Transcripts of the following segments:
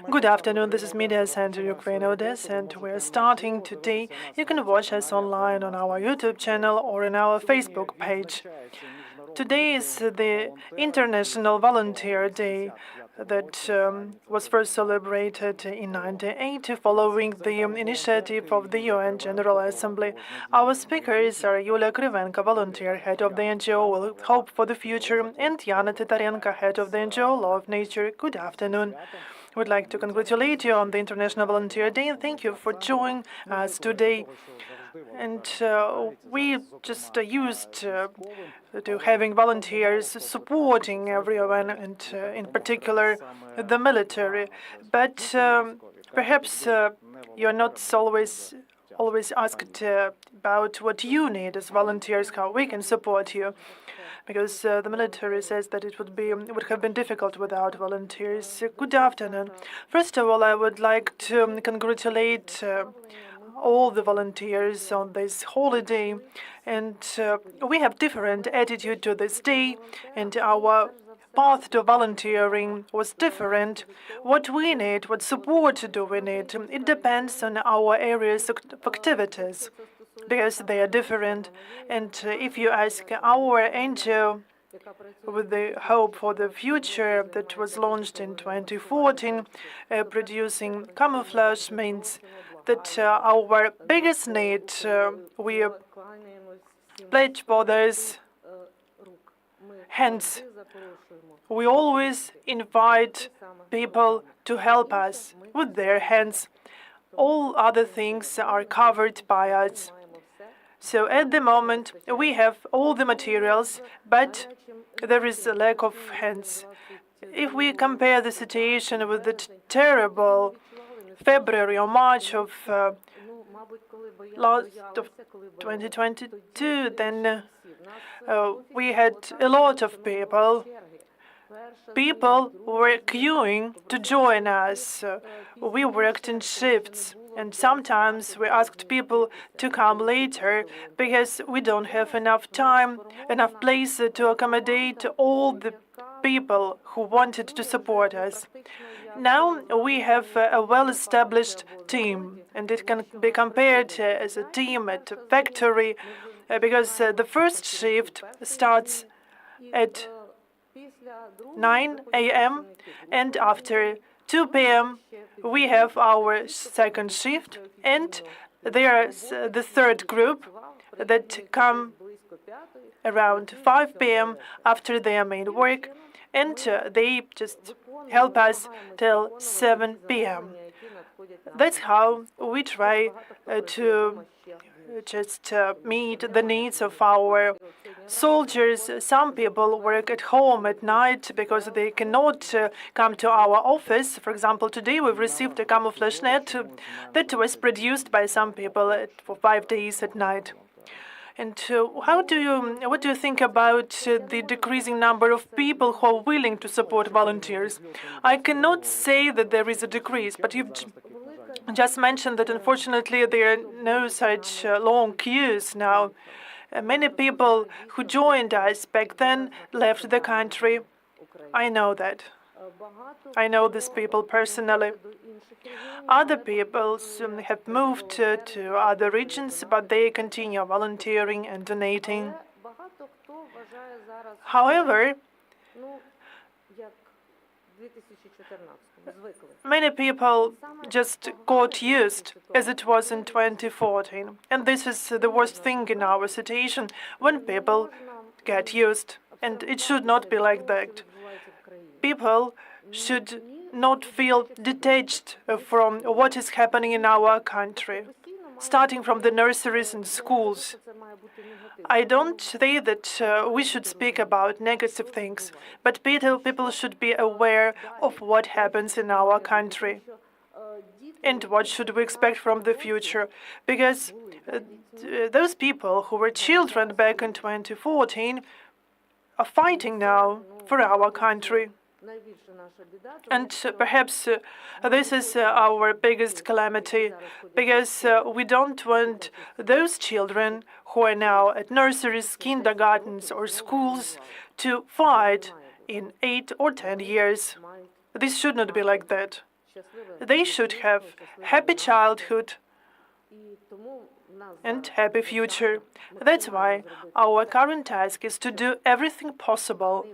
Good afternoon, this is Media Center Ukraine Odesa, and we're starting today. You can watch us online on our YouTube channel or on our Facebook page. Today is the International Volunteer Day that was first celebrated in 1980 following the initiative of the UN General Assembly. Our speakers are Yulia Kryvenko, volunteer, head of the NGO Hope for the Future, and Yana Titarenko, head of the NGO Law of Nature. Good afternoon. We'd like to congratulate you on the International Volunteer Day and thank you for joining us today. And we just used to having volunteers supporting everyone, and in particular the military. But perhaps you're not always asked about what you need as volunteers, how we can support you, because the military says that it would have been difficult without volunteers. Good afternoon. First of all, I would like to congratulate all the volunteers on this holiday, and we have different attitude to this day, and our path to volunteering was different. What we need, what support do we need, it depends on our areas of activities, because they are different. And if you ask our NGO with the Hope for the Future that was launched in 2014, producing camouflage means that our biggest need, we pledge for those hands. We always invite people to help us with their hands. All other things are covered by us. So at the moment, we have all the materials, but there is a lack of hands. If we compare the situation with the terrible February or March of 2022, then we had a lot of people. People were queuing to join us. We worked in shifts, and sometimes we asked people to come later because we don't have enough time, enough place to accommodate all the people who wanted to support us. Now we have a well-established team, and it can be compared as a team at a factory, because the first shift starts at 9 a.m. and after 2 p.m. we have our second shift, and there's the third group that come around 5 p.m. after their main work, and they just help us till 7 p.m. That's how we try to just meet the needs of our soldiers. Some people work at home at night because they cannot come to our office. For example, today we've received a camouflage net that was produced by some people for 5 days at night. And what do you think about the decreasing number of people who are willing to support volunteers? I cannot say that there is a decrease, but you've just mentioned that unfortunately there are no such long queues now. Many people who joined us back then left the country. I know that. I know these people personally. Other people have moved to other regions, but they continue volunteering and donating. However, many people just got used, as it was in 2014. And this is the worst thing in our situation, when people get used. And it should not be like that. People should not feel detached from what is happening in our country, starting from the nurseries and schools. I don't say that we should speak about negative things, but people should be aware of what happens in our country and what should we expect from the future, because those people who were children back in 2014 are fighting now for our country. And perhaps this is our biggest calamity, because we don't want those children who are now at nurseries, kindergartens, or schools to fight in 8 or 10 years. This should not be like that. They should have happy childhood and happy future. That's why our current task is to do everything possible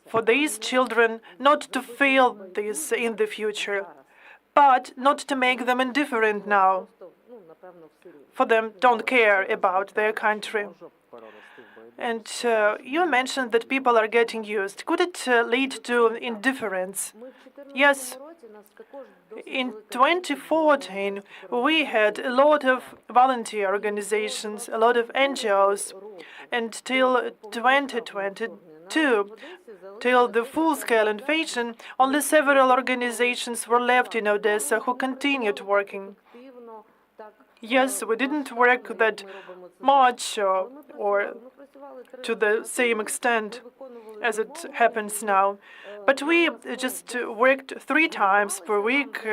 for these children not to feel this in the future, but not to make them indifferent now. For them, don't care about their country. And you mentioned that people are getting used. Could it lead to indifference? Yes. In 2014, we had a lot of volunteer organizations, a lot of NGOs, and till 2022, till the full-scale invasion, only several organizations were left in Odessa who continued working. Yes, we didn't work that much or to the same extent as it happens now. But we just worked 3 times per week.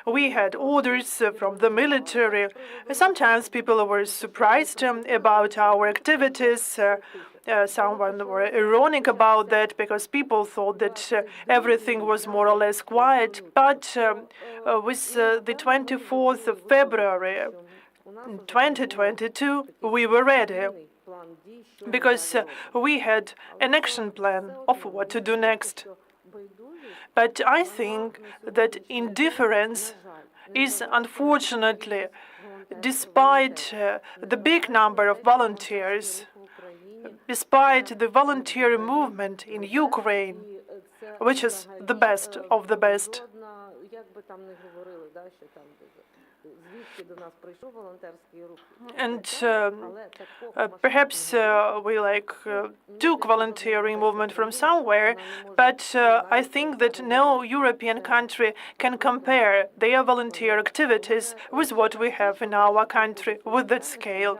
We had orders from the military. Sometimes people were surprised about our activities. Someone were ironic about that because people thought that everything was more or less quiet. But with the 24th of February 2022, we were ready because we had an action plan of what to do next. But I think that indifference is unfortunately, despite the big number of volunteers, despite the volunteer movement in Ukraine, which is the best of the best. And perhaps we took volunteering movement from somewhere, but I think that no European country can compare their volunteer activities with what we have in our country with that scale.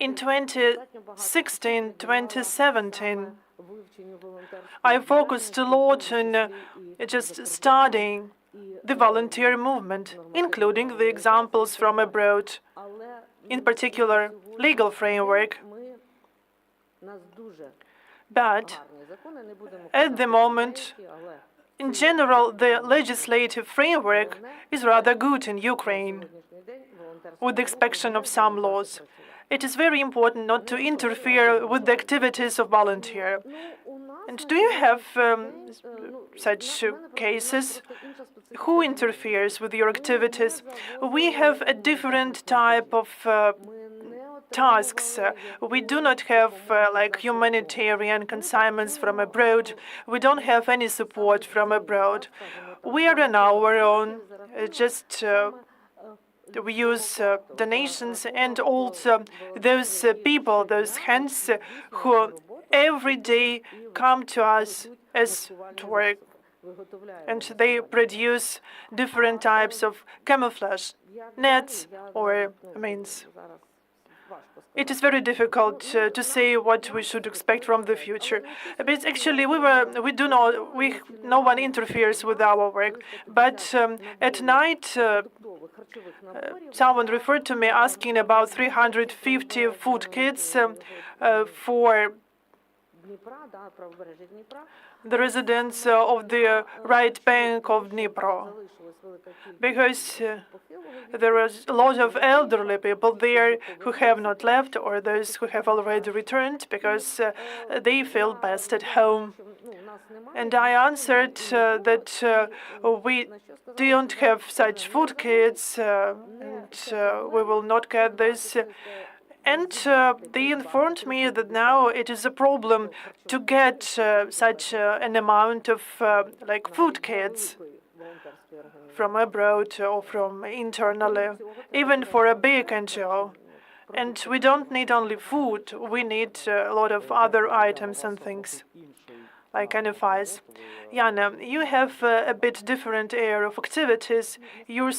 In 2016, 2017, I focused a lot on just studying the volunteer movement, including the examples from abroad, in particular, legal framework. But at the moment, in general, the legislative framework is rather good in Ukraine, with the exception of some laws. It is very important not to interfere with the activities of volunteers. And do you have such cases? Who interferes with your activities? We have a different type of tasks. We do not have humanitarian consignments from abroad. We don't have any support from abroad. We are on our own. We use donations and also those people, those hands who every day come to us as to work. And they produce different types of camouflage nets or means. It is very difficult to say what we should expect from the future. But actually, no one interferes with our work. But at night, someone referred to me asking about 350 food kits for the residents of the right bank of Dnipro, because there are a lot of elderly people there who have not left, or those who have already returned because they feel best at home. And I answered that we don't have such food kits, and we will not get this. And they informed me that now it is a problem to get such an amount of food kits from abroad or from internally, even for a big NGO. And we don't need only food, we need a lot of other items and things, like NFIs. Yana, you have a bit different area of activities. You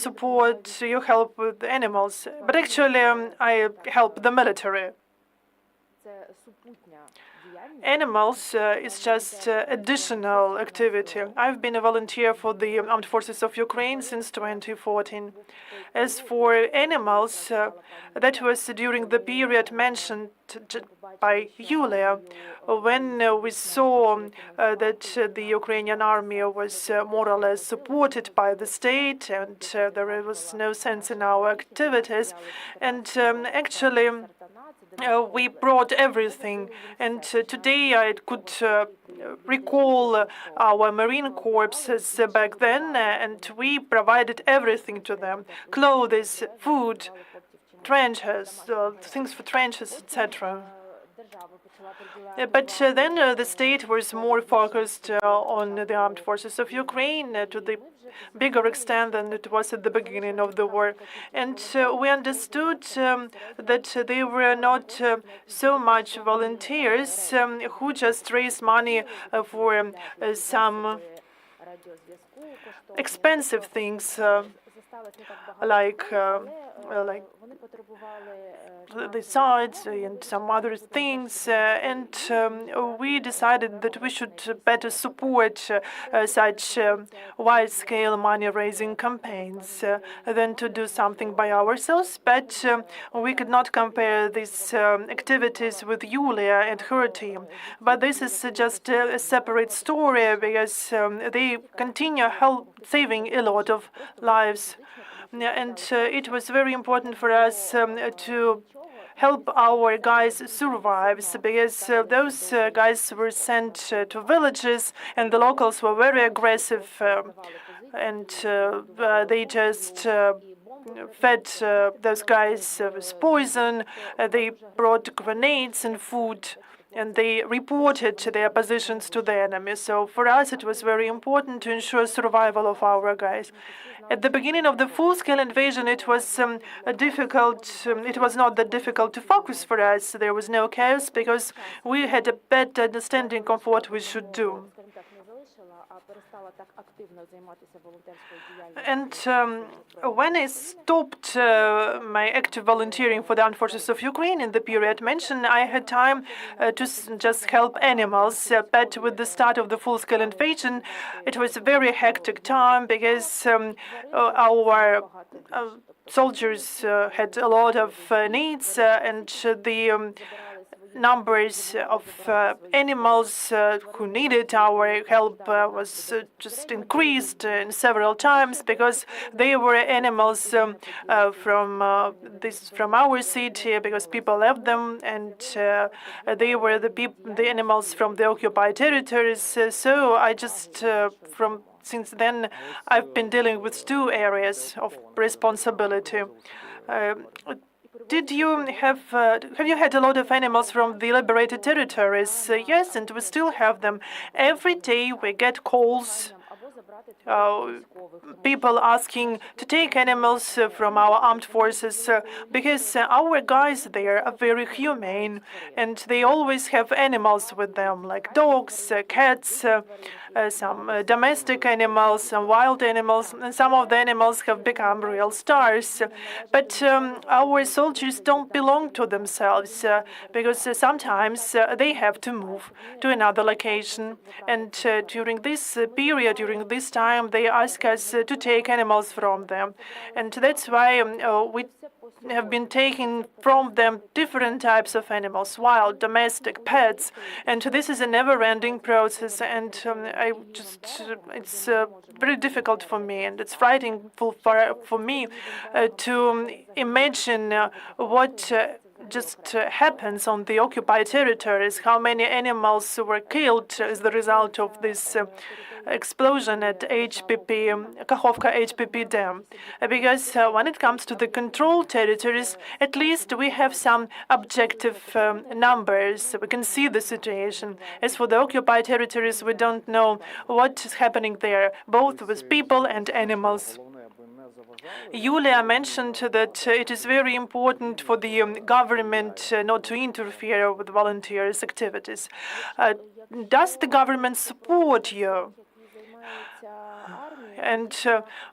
help with animals, but actually I help the military. Animals is just additional activity. I've been a volunteer for the Armed Forces of Ukraine since 2014. As for animals, that was during the period mentioned by Yulia, when we saw that the Ukrainian army was more or less supported by the state, and there was no sense in our activities. And actually, we brought everything, and today I could recall our Marine Corps back then, and we provided everything to them: clothes, food, trenches, things for trenches, etc. But then the state was more focused on the armed forces of Ukraine to the bigger extent than it was at the beginning of the war. And we understood that they were not so much volunteers who just raised money for some expensive things like the sites and some other things, and we decided that we should better support such wide-scale money-raising campaigns than to do something by ourselves. But we could not compare these activities with Yulia and her team. But this is just a separate story, because they continue saving a lot of lives. And it was very important for us to help our guys survive, because those guys were sent to villages, and the locals were very aggressive, and they just fed those guys with poison. They brought grenades and food, and they reported their positions to the enemy. So for us, it was very important to ensure survival of our guys. At the beginning of the full-scale invasion, it was difficult. It was not that difficult to focus for us. There was no chaos, because we had a better understanding of what we should do. And when I stopped my active volunteering for the Armed Forces of Ukraine in the period mentioned, I had time to just help animals. But with the start of the full-scale invasion, it was a very hectic time, because our soldiers had a lot of needs, and the numbers of animals who needed our help was just increased several times, because they were animals from our city, because people left them, and they were the animals from the occupied territories. So I just since then I've been dealing with two areas of responsibility. Did you have you had a lot of animals from the liberated territories? Yes, and we still have them. Every day we get calls, people asking to take animals from our armed forces, because our guys there are very humane, and they always have animals with them, like dogs, cats, some domestic animals, some wild animals, and some of the animals have become real stars. But our soldiers don't belong to themselves, because sometimes they have to move to another location. And during this period, during this time, they ask us to take animals from them. And that's why we have been taking from them different types of animals, wild, domestic, pets, and this is a never-ending process. And it's very difficult for me, and it's frightening for me to imagine what just happens on the occupied territories, how many animals were killed as the result of this explosion at Kakhovka HPP dam. Because when it comes to the controlled territories, at least we have some objective numbers. We can see the situation. As for the occupied territories, we don't know what is happening there, both with people and animals. Yulia mentioned that it is very important for the government not to interfere with volunteers' activities. Does the government support you? And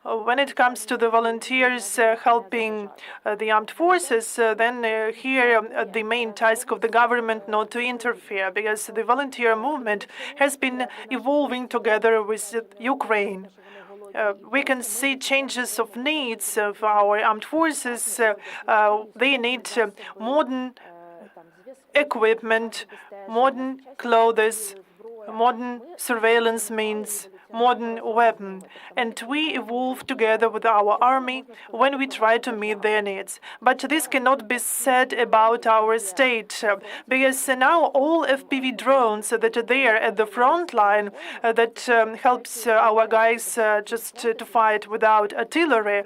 when it comes to the volunteers helping the armed forces, then here the main task of the government not to interfere, because the volunteer movement has been evolving together with Ukraine. We can see changes of needs of our armed forces. They need modern equipment, modern clothes, modern surveillance means, modern weapon, and we evolve together with our army when we try to meet their needs. But this cannot be said about our state, because now all FPV drones that are there at the front line that helps our guys just to fight without artillery,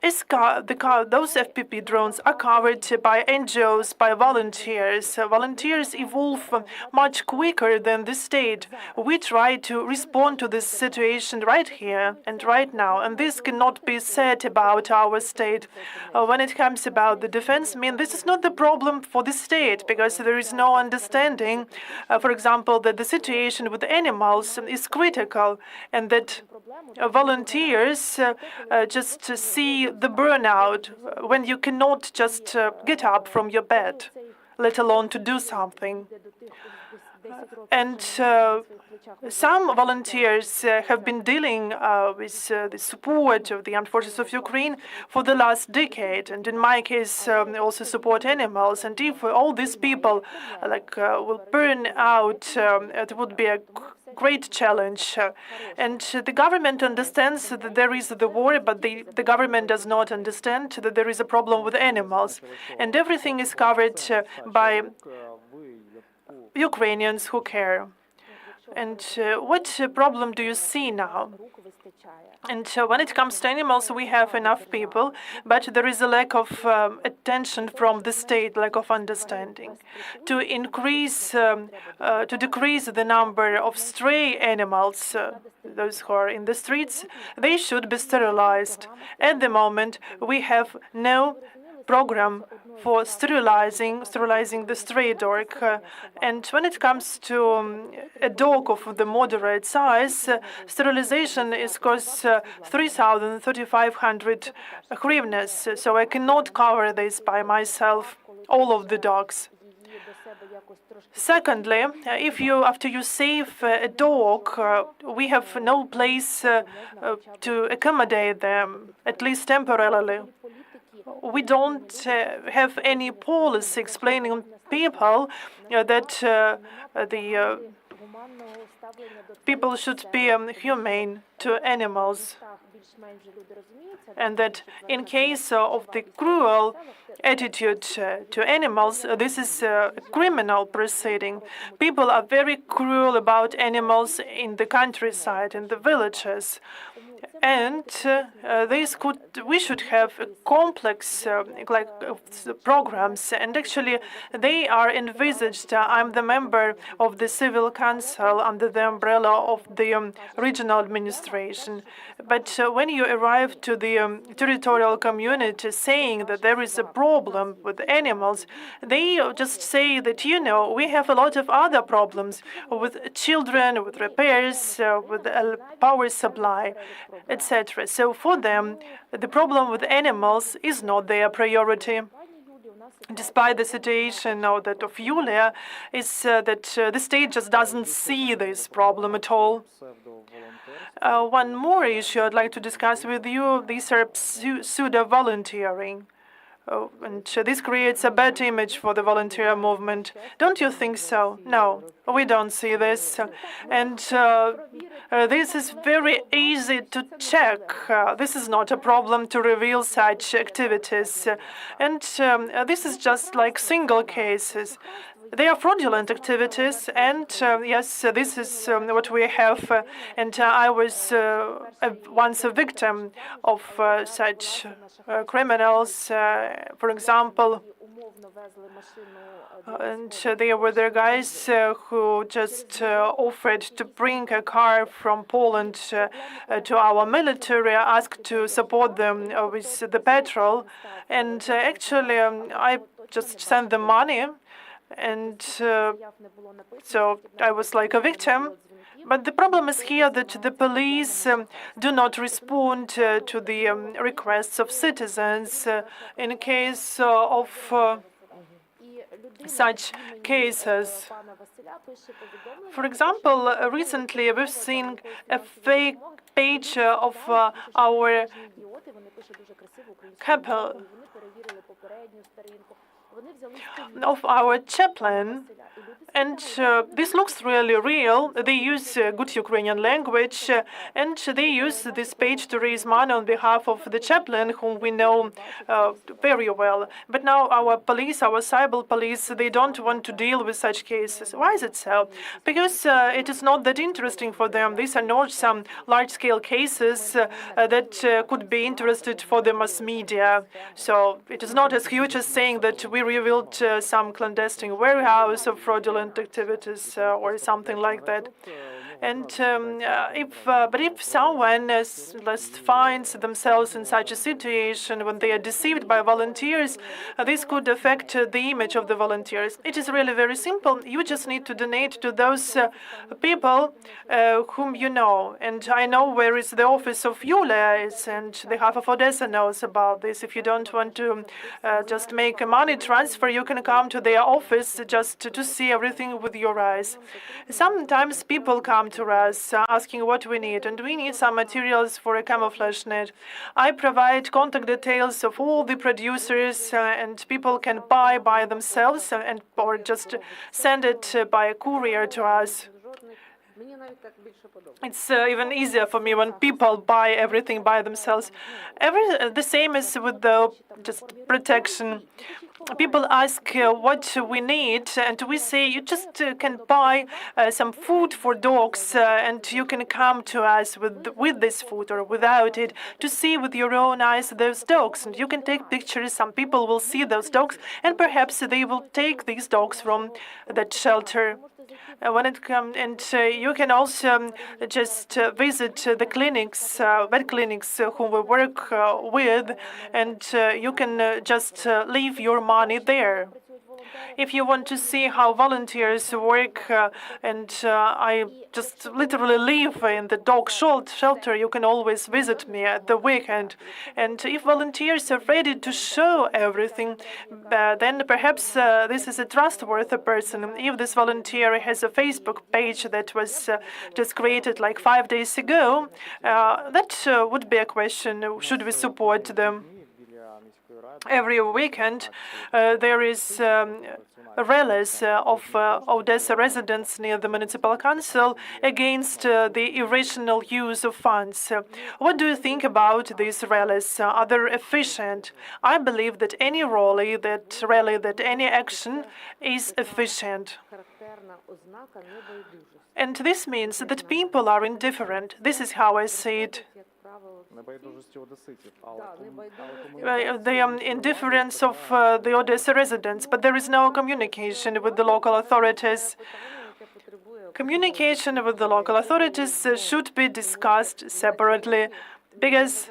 those FPV drones are covered by NGOs, by volunteers. Volunteers evolve much quicker than the state. We try to respond to this situation right here and right now, and this cannot be said about our state. When it comes about the defense, I mean, this is not the problem for the state, because there is no understanding, for example, that the situation with animals is critical, and that volunteers just see the burnout when you cannot just get up from your bed, let alone to do something. And some volunteers have been dealing with the support of the armed forces of Ukraine for the last decade, and in my case, also support animals. And if all these people will burn out, it would be a great challenge. And the government understands that there is the war, but the government does not understand that there is a problem with animals. And everything is covered by Ukrainians who care. And what problem do you see now? And when it comes to animals, we have enough people, but there is a lack of attention from the state, lack of understanding. To decrease the number of stray animals, those who are in the streets, they should be sterilized. At the moment, we have no program for sterilizing the stray dog. And when it comes to a dog of the moderate size, sterilization is costs 3,000, 3,500 hryvnias. So I cannot cover this by myself, all of the dogs. Secondly, after you save a dog, we have no place to accommodate them, at least temporarily. We don't have any policy explaining people that the people should be humane to animals, and that in case of the cruel attitude to animals, this is a criminal proceeding. People are very cruel about animals in the countryside, in the villages. And we should have a complex programs, and actually they are envisaged. I'm the member of the Civil Council under the umbrella of the regional administration. But when you arrive to the territorial community saying that there is a problem with animals, they just say that, we have a lot of other problems with children, with repairs, with power supply, etc. So for them, the problem with animals is not their priority. Despite the situation that of Yulia, is that the state just doesn't see this problem at all. One more issue I'd like to discuss with you, these are pseudo-volunteering. And this creates a bad image for the volunteer movement. Don't you think so? No, we don't see this. And this is very easy to check. This is not a problem to reveal such activities. And this is just like single cases. They are fraudulent activities, and yes, this is what we have. And I was once a victim of such criminals, for example. And there were the guys who just offered to bring a car from Poland to our military, asked to support them with the petrol. And actually, I just sent them money. And so I was like a victim. But the problem is here that the police do not respond to the requests of citizens in case of such cases. For example, recently we've seen a fake page of our couple, of our chaplain, and this looks really real. They use good Ukrainian language, and they use this page to raise money on behalf of the chaplain, whom we know very well. But now our police, our cyber police, they don't want to deal with such cases. Why is it so? Because it is not that interesting for them. These are not some large-scale cases that could be interested for the mass media. So it is not as huge as saying that we revealed some clandestine warehouse of fraudulent activities or something like that. And if someone finds themselves in such a situation when they are deceived by volunteers, this could affect the image of the volunteers. It is really very simple. You just need to donate to those people whom you know. And I know where is the office of Yulia is, and the half of Odesa knows about this. If you don't want to just make a money transfer, you can come to their office just to see everything with your eyes. Sometimes people come to us asking what we need, and we need some materials for a camouflage net. I provide contact details of all the producers, and people can buy by themselves and or just send it by a courier to us. It's even easier for me when people buy everything by themselves. The same is with the just protection. People ask what we need, and we say you just can buy some food for dogs, and you can come to us with this food or without it to see with your own eyes those dogs. And you can take pictures. Some people will see those dogs, and perhaps they will take these dogs from that shelter. When it comes, and you can also just visit the clinics, vet clinics whom we work with, and you can just leave your money there. If you want to see how volunteers work, and I just literally live in the dog shelter, you can always visit me at the weekend. And if volunteers are ready to show everything, then perhaps this is a trustworthy person. If this volunteer has a Facebook page that was just created like 5 days ago, that would be a question: should we support them? Every weekend, there is rallies of Odesa residents near the municipal council against the irrational use of funds. What do you think about these rallies? Are they efficient? I believe that any rally, that any action is efficient. And this means that people are indifferent. This is how I see it. The indifference of the Odesa residents, but there is no communication with the local authorities. Communication with the local authorities should be discussed separately, because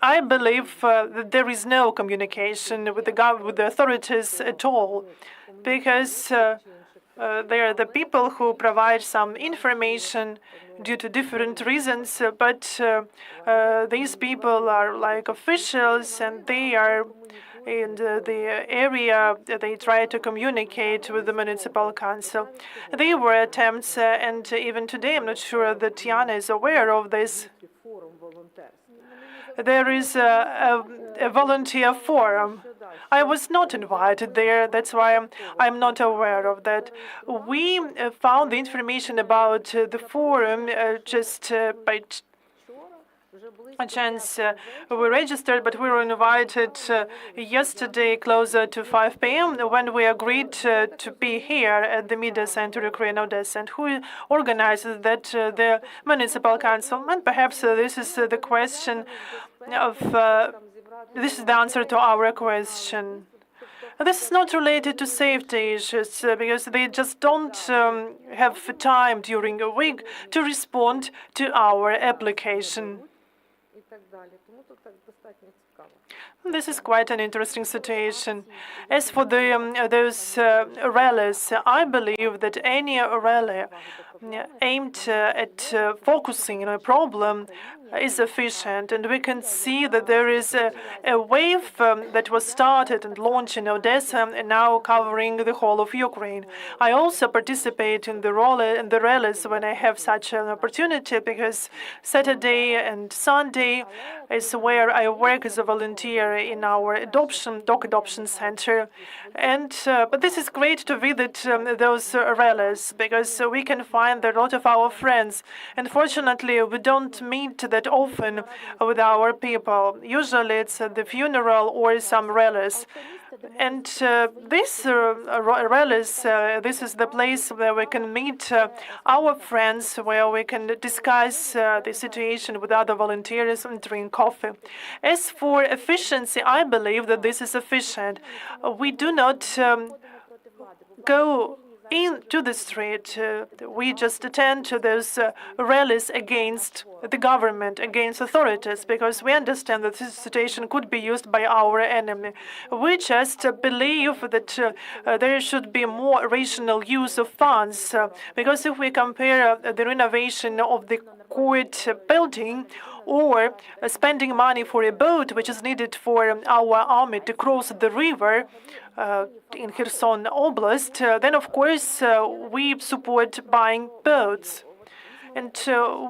I believe that there is no communication with the authorities at all, because they are the people who provide some information due to different reasons, but these people are like officials, and they are in the area. They try to communicate with the municipal council. There were attempts, and even today I'm not sure that Yana is aware of this. There is a volunteer forum. I was not invited there. That's why I'm not aware of that. We found the information about the forum just by a chance. We registered, but we were invited yesterday closer to 5 p.m. when we agreed to be here at the Media Center Ukraine Odessa. And who organizes that? The municipal council. And perhaps this is the question of this is the answer to our question. This is not related to safety issues, because they just don't have time during a week to respond to our application. This is quite an interesting situation. As for those rallies, I believe that any rally aimed at focusing on a problem is efficient, and we can see that there is a wave that was started and launched in Odesa and now covering the whole of Ukraine. I also participate in the rallies when I have such an opportunity, because Saturday and Sunday is where I work as a volunteer in our dog adoption center. And but this is great to visit those rallies, because we can find a lot of our friends. Unfortunately, we don't meet that often with our people. Usually it's at the funeral or some rallies. And these rallies, this is the place where we can meet our friends, where we can discuss the situation with other volunteers and drink coffee. As for efficiency, I believe that this is efficient. We do not go into the street. We just attend to those rallies against the government, against authorities, because we understand that this situation could be used by our enemy. We just believe that there should be more rational use of funds, because if we compare the renovation of the court building or spending money for a boat which is needed for our army to cross the river in Kherson Oblast, then of course we support buying boats. And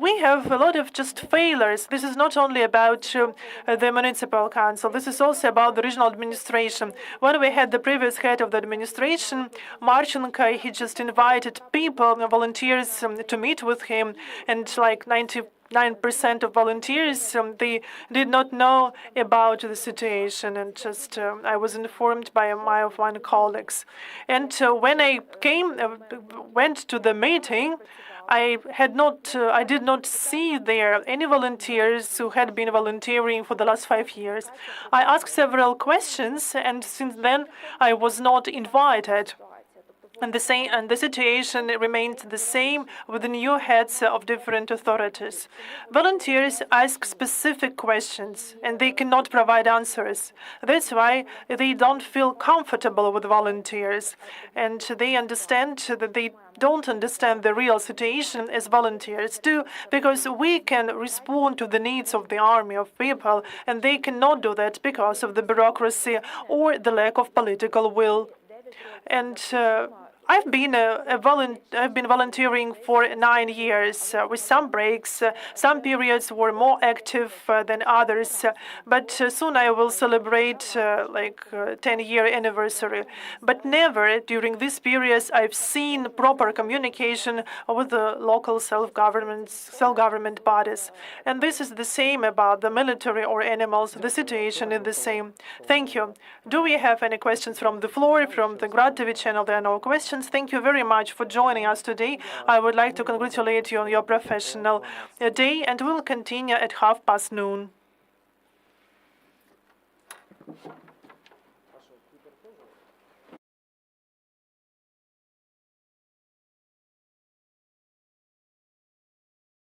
we have a lot of just failures. This is not only about the municipal council. This is also about the regional administration. When we had the previous head of the administration, Marchenko, he just invited people, volunteers, to meet with him, and like 99% of volunteers, they did not know about the situation, and just I was informed by one colleagues. And when I went to the meeting, I did not see there any volunteers who had been volunteering for the last 5 years. I asked several questions, and since then I was not invited. And the situation remains the same with the new heads of different authorities. Volunteers ask specific questions, and they cannot provide answers. That's why they don't feel comfortable with volunteers, and they understand that they don't understand the real situation as volunteers do, because we can respond to the needs of the army of people, and they cannot do that because of the bureaucracy or the lack of political will. And I've been volunteering for 9 years with some breaks. Some periods were more active than others, but soon I will celebrate 10-year anniversary. But never during these periods I've seen proper communication with the local self-government bodies. And this is the same about the military or animals. The situation is the same. Thank you. Do we have any questions from the floor, from the Grad TV channel? There are no questions. Thank you very much for joining us today. I would like to congratulate you on your professional day, and we'll continue at 12:30.